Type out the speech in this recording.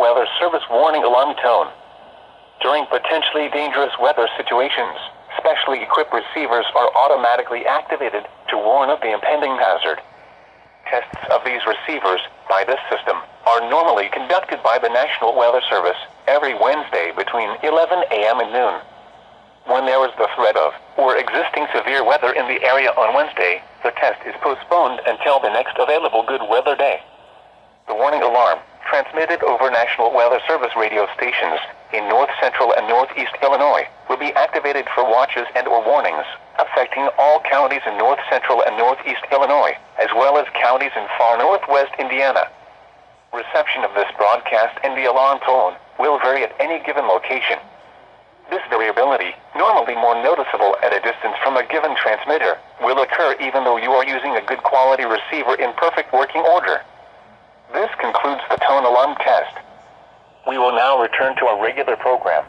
Weather Service warning alarm tone. During potentially dangerous weather situations, specially equipped receivers are automatically activated to warn of the impending hazard. Tests of these receivers by this system are normally conducted by the National Weather Service every Wednesday between 11 a.m. and noon. When there is the threat of or existing severe weather in the area on Wednesday, the test is postponed until the next available good weather day. The warning alarm, transmitted over National Weather Service radio stations in North Central and Northeast Illinois, will be activated for watches and/or warnings affecting all counties in North Central and Northeast Illinois, as well as counties in far northwest Indiana. Reception of this broadcast and the alarm tone will vary at any given location. This variability, normally more noticeable at a distance from a given transmitter, will occur even though you are using a good quality receiver in perfect working order. This concludes the tone alarm test. We will now return to our regular program.